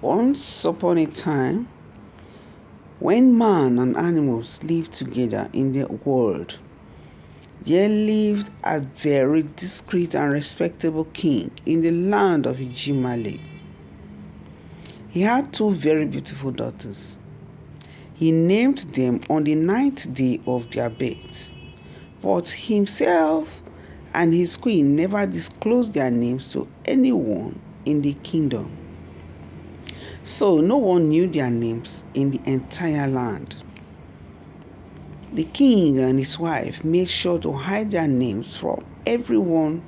Once upon a time, when man and animals lived together in the world, there lived a very discreet and respectable king in the land of Ijimale. He had two very beautiful daughters. He named them on the 9th day of their birth, but himself and his queen never disclosed their names to anyone in the kingdom. So no one knew their names in the entire land. The king and his wife made sure to hide their names from everyone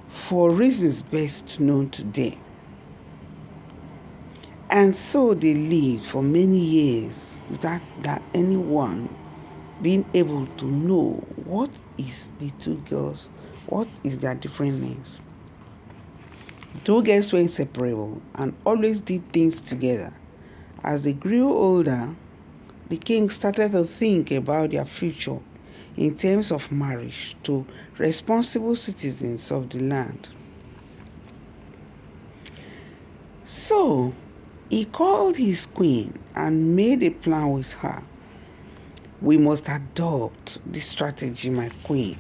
for reasons best known to them. And so they lived for many years without anyone being able to know what is the two girls, what is their different names. The two girls were inseparable and always did things together. As they grew older, the king started to think about their future in terms of marriage to responsible citizens of the land. So he called his queen and made a plan with her. "We must adopt this strategy, my queen,"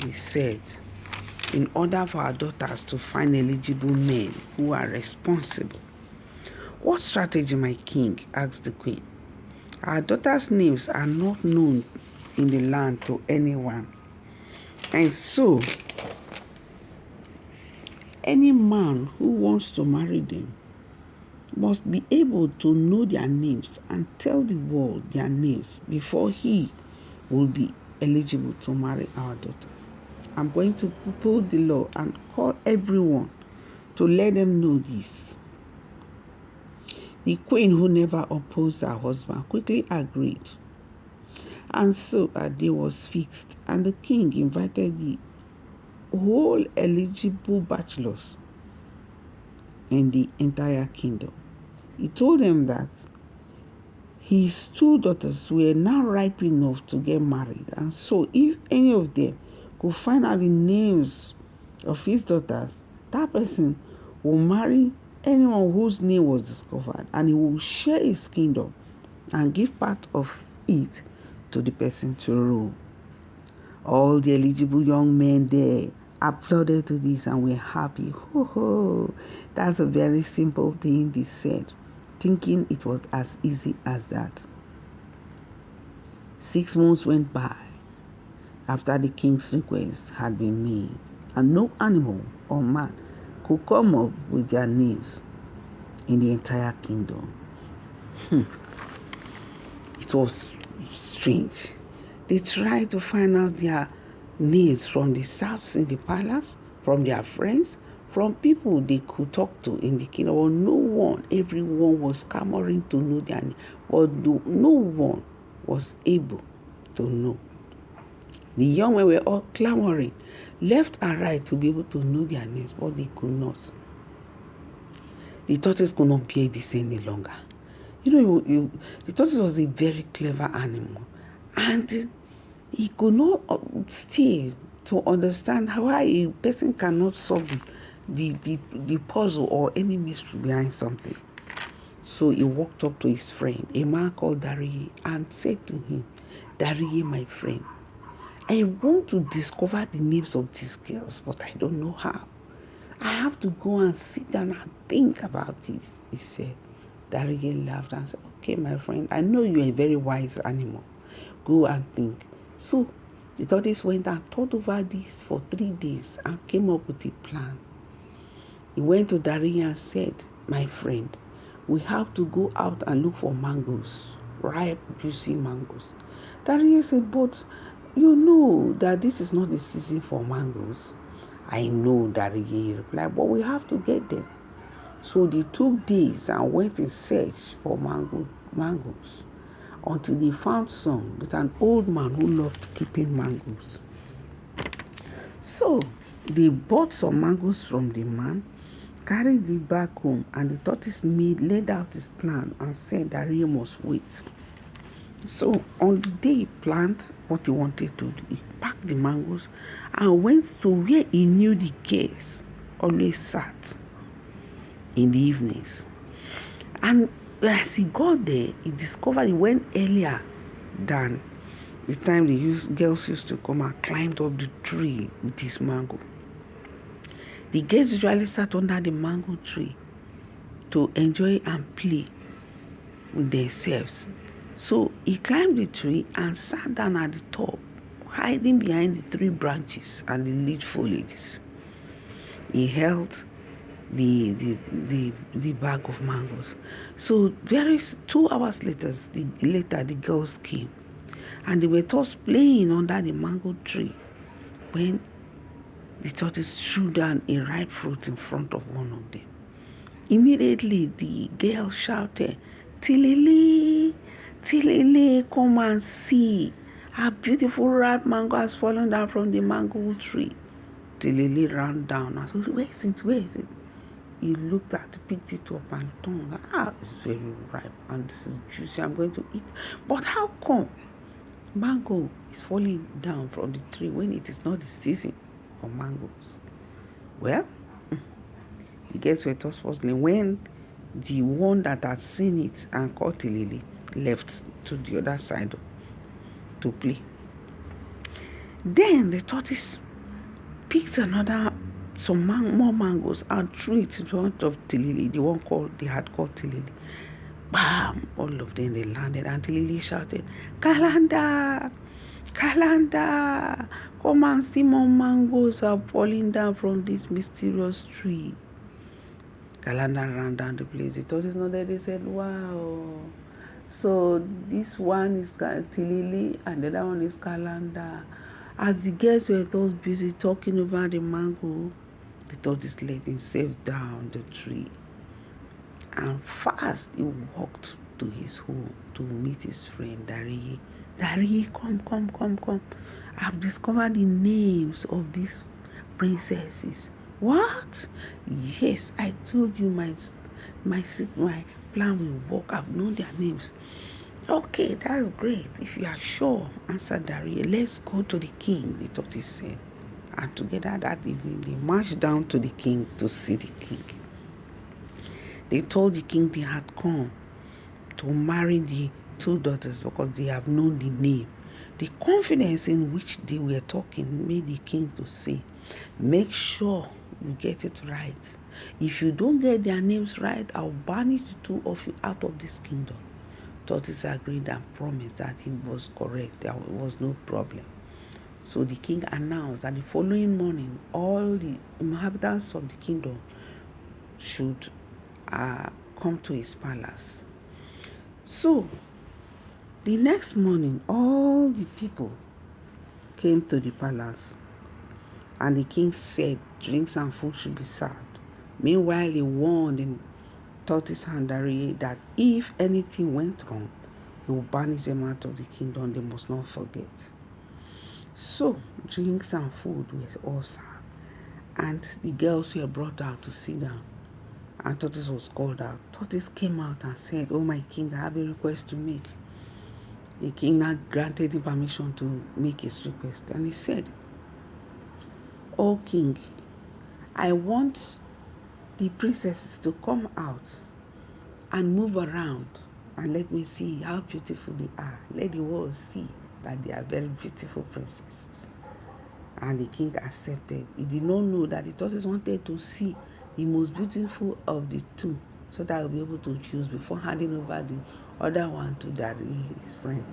he said, "in order for our daughters to find eligible men who are responsible." "What strategy, my king?" asked the queen. "Our daughters' names are not known in the land to anyone. And so, any man who wants to marry them must be able to know their names and tell the world their names before he will be eligible to marry our daughter. I'm going to put the law and call everyone to let them know this." The queen, who never opposed her husband, quickly agreed. And so a day was fixed, and the king invited the whole eligible bachelors in the entire kingdom. He told them that his two daughters were now ripe enough to get married, and so if any of them could find out the names of his daughters, that person will marry anyone whose name was discovered, and he will share his kingdom and give part of it to the person to rule. All the eligible young men there applauded to this and were happy. Ho ho! That's a very simple thing, they said, thinking it was as easy as that. 6 months went by after the king's request had been made, and no animal or man could come up with their names in the entire kingdom. It was strange. They tried to find out their names from the serfs in the palace, from their friends, from people they could talk to in the kingdom. Or no one, everyone was clamoring to know their name, but no one was able to know. The young men were all clamoring left and right to be able to know their names, but they could not. The tortoise could not bear this any longer. The tortoise was a very clever animal, and he could not stay to understand how a person cannot solve the puzzle or any mystery behind something. So he walked up to his friend, a man called Dariye, and said to him, "Dariye, my friend, I want to discover the names of these girls, but I don't know how. I have to go and sit down and think about this," he said. Dariye laughed and said, "Okay, my friend, I know you're a very wise animal. Go and think." So the tortoise went and thought over this for 3 days and came up with a plan. He went to Dariye and said, "My friend, we have to go out and look for mangoes, ripe, juicy mangoes." Dariye said, "But you know that this is not the season for mangoes." "I know," Dariye replied, "but we have to get them." So they took days and went in search for mangoes until they found some with an old man who loved keeping mangoes. So they bought some mangoes from the man, carried it back home, and the tortoise laid out his plan and said Dariye must wait. So on the day he planned what he wanted to do, he packed the mangoes and went to where he knew the girls always sat in the evenings. And as he got there, he discovered he went earlier than the time the girls used to come and climbed up the tree with his mango. The girls usually sat under the mango tree to enjoy and play with themselves. So he climbed the tree and sat down at the top, hiding behind the tree branches and the leaf foliages. He held the bag of mangoes. So 2 hours later, the girls came, and they were tossed playing under the mango tree when the tortoise threw down a ripe fruit in front of one of them. Immediately, the girl shouted, "Tilili, Tilili, come and see. A beautiful ripe mango has fallen down from the mango tree." Tilili ran down and said, "Where is it? Where is it?" He looked at it, picked it up and told her, "It's very ripe and this is juicy. I'm going to eat." "But how come mango is falling down from the tree when it is not the season of mangoes?" Well, the girls were tossed puzzling when the one that had seen it and caught the lily left to the other side to play. Then the tortoise picked some more mangoes and threw it in front of Tilili, the one they had called Tilili. Bam! All of them, they landed, and Tilili shouted, "Kalanda! Kalanda! Come and see more mangoes are falling down from this mysterious tree." Kalanda ran down the place. The tortoise nodded. They said, "Wow. So this one is Tilili and the other one is Kalanda." As the girls were thus busy talking over the mango, the tortoise let himself down the tree. And fast he walked to his home to meet his friend Dariye. "Dariye, come. I've discovered the names of these princesses." "What?" "Yes, I told you my plan will work. I've known their names." "Okay, that's great. If you are sure," answered Dariye. "Let's go to the king," the tortoise said. And together that evening, they marched down to the king to see the king. They told the king they had come to marry the 2 daughters because they have known the name. The confidence in which they were talking made the king to say, "Make sure you get it right. If you don't get their names right, I'll banish the 2 of you out of this kingdom." Tortoise agreed and promised that he was correct. There was no problem. So the king announced that the following morning, all the inhabitants of the kingdom should come to his palace. So the next morning, all the people came to the palace, and the king said drinks and food should be served. Meanwhile, he warned the tortoise and Dariye that if anything went wrong, he would banish them out of the kingdom. They must not forget. So drinks and food were all served, and the girls were brought out to sit down, and Tortoise was called out. Tortoise came out and said, "Oh, my king, I have a request to make." The king now granted him permission to make his request, and he said, "Oh, king, I want the princesses to come out and move around and let me see how beautiful they are. Let the world see that they are very beautiful princesses." And the king accepted. He did not know that the tortoise wanted to see the most beautiful of the 2 so that he'll be able to choose before handing over the other one to Dariye, his friend.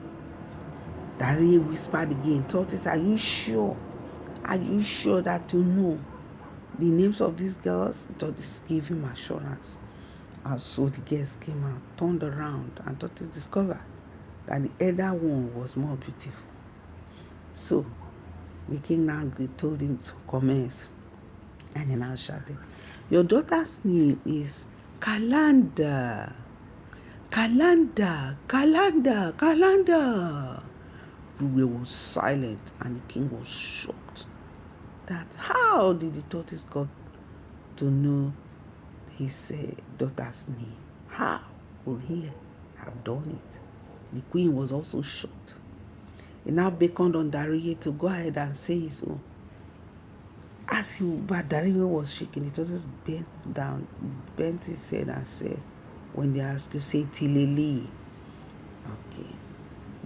Dariye whispered again, "Tortoise, are you sure? Are you sure that you know the names of these girls?" Tortoise gave him assurance. And so the girls came out, turned around, and Tortoise discovered that the elder one was more beautiful. So the king now told him to commence, and he now shouted, "Your daughter's name is Kalanda. Kalanda, Kalanda, Kalanda." Everywhere was silent, and the king was shocked that how did the tortoise got to know his daughter's name? How could he have done it? The queen was also shocked. He now beckoned on Dariye to go ahead and say his own. But Dariye was shaking. The tortoise bent his head and said, When they ask you, say Tilili. Okay.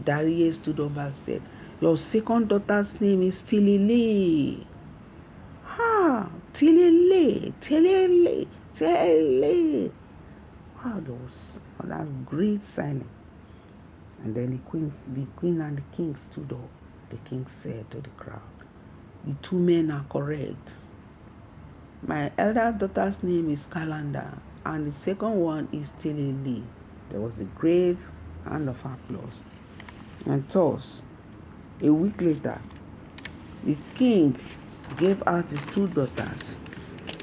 Dariye stood up and said, your second daughter's name is Tilili. Tilili, Tilili, Tilili. Wow, there was that great silence. And then the queen and the king stood up. The king said to the crowd, the two men are correct. My elder daughter's name is Calendar, and the second one is Tilili. There was a great hand of applause. And thus, a week later, the king gave out his two daughters,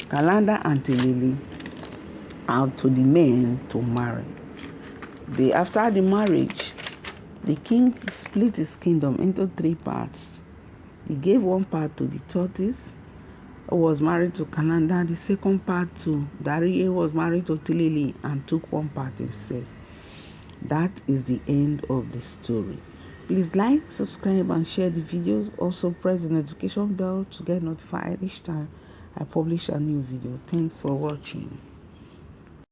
Calendar and Tilili, out to the men to marry. After the marriage, the king split his kingdom into 3 parts. He gave one part to the tortoise, who was married to Calendar. The second part to Dariye, who was married to Tilili, and took one part himself. That is the end of the story. Please like, subscribe, and share the videos. Also press the notification bell to get notified each time I publish a new video. Thanks for watching.